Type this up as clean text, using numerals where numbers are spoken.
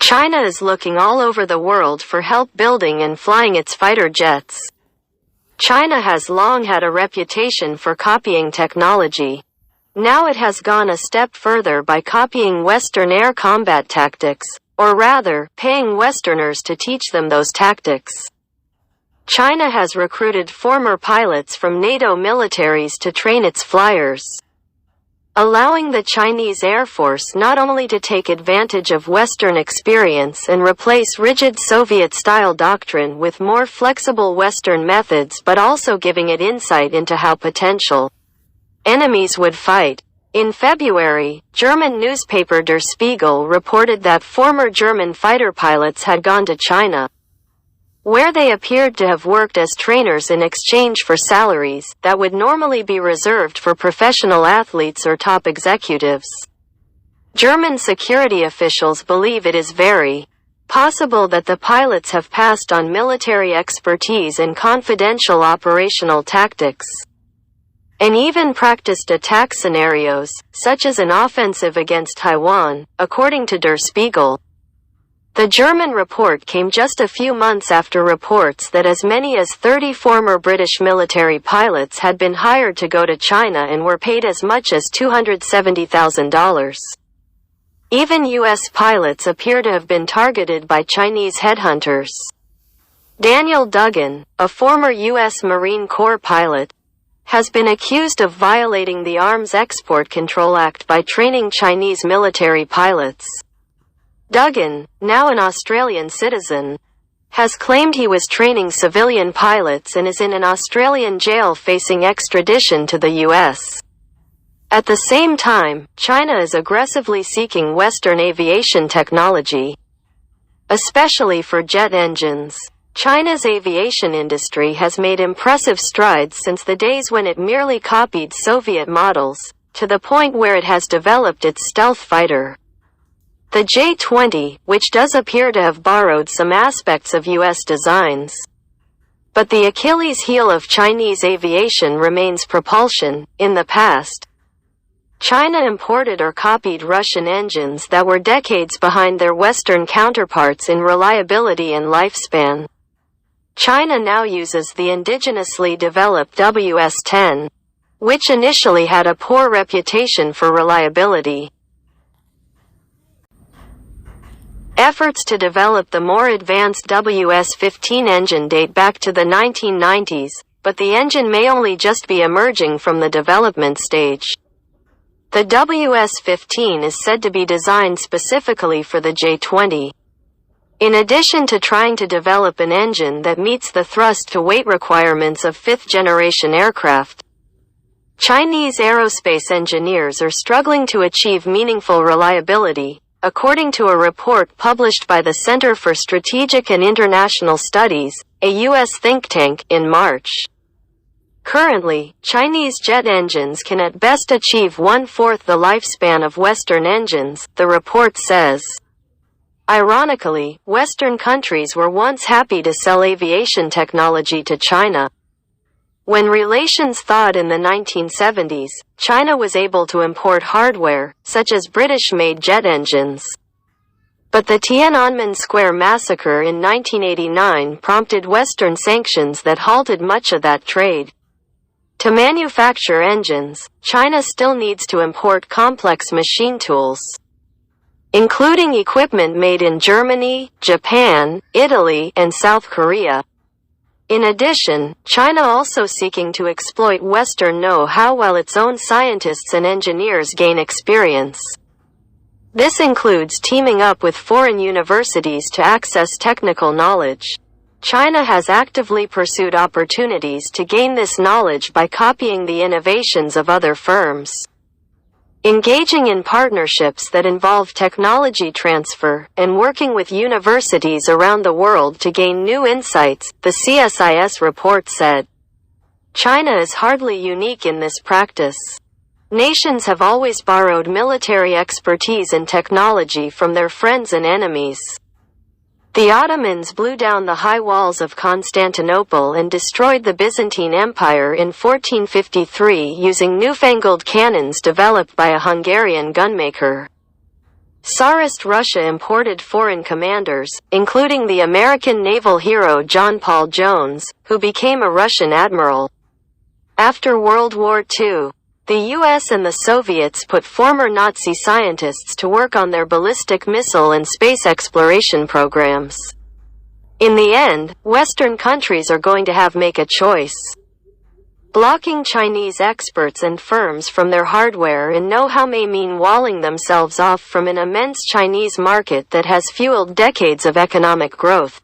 China is looking all over the world for help building and flying its fighter jets. China has long had a reputation for copying technology. Now it has gone a step further by copying Western air combat tactics, or rather, paying Westerners to teach them those tactics. China has recruited former pilots from NATO militaries to train its flyers, allowing the Chinese Air Force not only to take advantage of Western experience and replace rigid Soviet-style doctrine with more flexible Western methods, but also giving it insight into how potential enemies would fight. In February, German newspaper Der Spiegel reported that former German fighter pilots had gone to China, where they appeared to have worked as trainers in exchange for salaries that would normally be reserved for professional athletes or top executives. German security officials believe it is very possible that the pilots have passed on military expertise and confidential operational tactics, and even practiced attack scenarios, such as an offensive against Taiwan, according to Der Spiegel. The German report came just a few months after reports that as many as 30 former British military pilots had been hired to go to China and were paid as much as $270,000. Even U.S. pilots appear to have been targeted by Chinese headhunters. Daniel Duggan, a former U.S. Marine Corps pilot, has been accused of violating the Arms Export Control Act by training Chinese military pilots. Duggan, now an Australian citizen, has claimed he was training civilian pilots and is in an Australian jail facing extradition to the U.S. At the same time, China is aggressively seeking Western aviation technology, especially for jet engines. China's aviation industry has made impressive strides since the days when it merely copied Soviet models, to the point where it has developed its stealth fighter, the J-20, which does appear to have borrowed some aspects of U.S. designs. But the Achilles heel of Chinese aviation remains propulsion. In the past, China imported or copied Russian engines that were decades behind their Western counterparts in reliability and lifespan. China now uses the indigenously developed WS-10, which initially had a poor reputation for reliability. Efforts to develop the more advanced WS-15 engine date back to the 1990s, but the engine may only just be emerging from the development stage. The WS-15 is said to be designed specifically for the J-20. In addition to trying to develop an engine that meets the thrust-to-weight requirements of fifth-generation aircraft, Chinese aerospace engineers are struggling to achieve meaningful reliability, according to a report published by the Center for Strategic and International Studies, a U.S. think tank, in March. Currently, Chinese jet engines can at best achieve one-fourth the lifespan of Western engines, the report says. Ironically, Western countries were once happy to sell aviation technology to China. When relations thawed in the 1970s, China was able to import hardware, such as British-made jet engines. But the Tiananmen Square massacre in 1989 prompted Western sanctions that halted much of that trade. To manufacture engines, China still needs to import complex machine tools, including equipment made in Germany, Japan, Italy, and South Korea. In addition, China also seeking to exploit Western know-how while its own scientists and engineers gain experience. This includes teaming up with foreign universities to access technical knowledge. China has actively pursued opportunities to gain this knowledge by copying the innovations of other firms, engaging in partnerships that involve technology transfer, and working with universities around the world to gain new insights, the CSIS report said. China is hardly unique in this practice. Nations have always borrowed military expertise and technology from their friends and enemies. The Ottomans blew down the high walls of Constantinople and destroyed the Byzantine Empire in 1453 using newfangled cannons developed by a Hungarian gunmaker. Tsarist Russia imported foreign commanders, including the American naval hero John Paul Jones, who became a Russian admiral. After World War II, the US and the Soviets put former Nazi scientists to work on their ballistic missile and space exploration programs. In the end, Western countries are going to make a choice. Blocking Chinese experts and firms from their hardware and know-how may mean walling themselves off from an immense Chinese market that has fueled decades of economic growth.